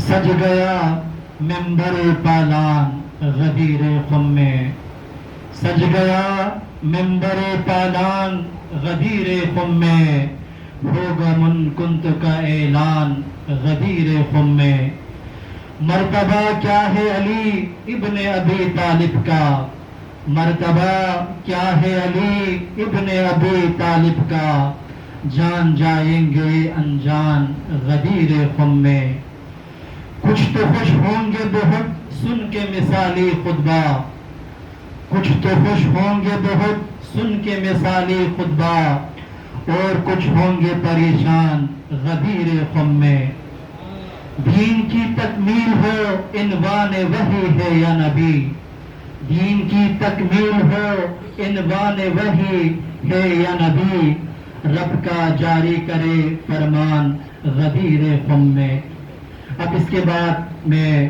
سج گیا ممبر پالان غدیر خم میں، سج گیا ممبر پالان غدیر خم میں، ہوگا منکنت کا اعلان غدیر خم میں۔ مرتبہ کیا ہے علی ابن ابی طالب کا، مرتبہ کیا ہے علی ابن ابی طالب کا، جان جائیں گے انجان غدیر خم میں۔ کچھ تو خوش ہوں گے بہت سن کے مثالی خطبہ، کچھ تو خوش ہوں گے بہت سن کے مثالی خطبہ، اور کچھ ہوں گے پریشان غدیر خم میں۔ دین کی تکمیل ہو عنوان وحی ہے یا نبی، دین کی تکمیل ہو عنوان وحی ہے یا نبی، رب کا جاری کرے فرمان غدیر خم میں۔ اب اس کے بعد میں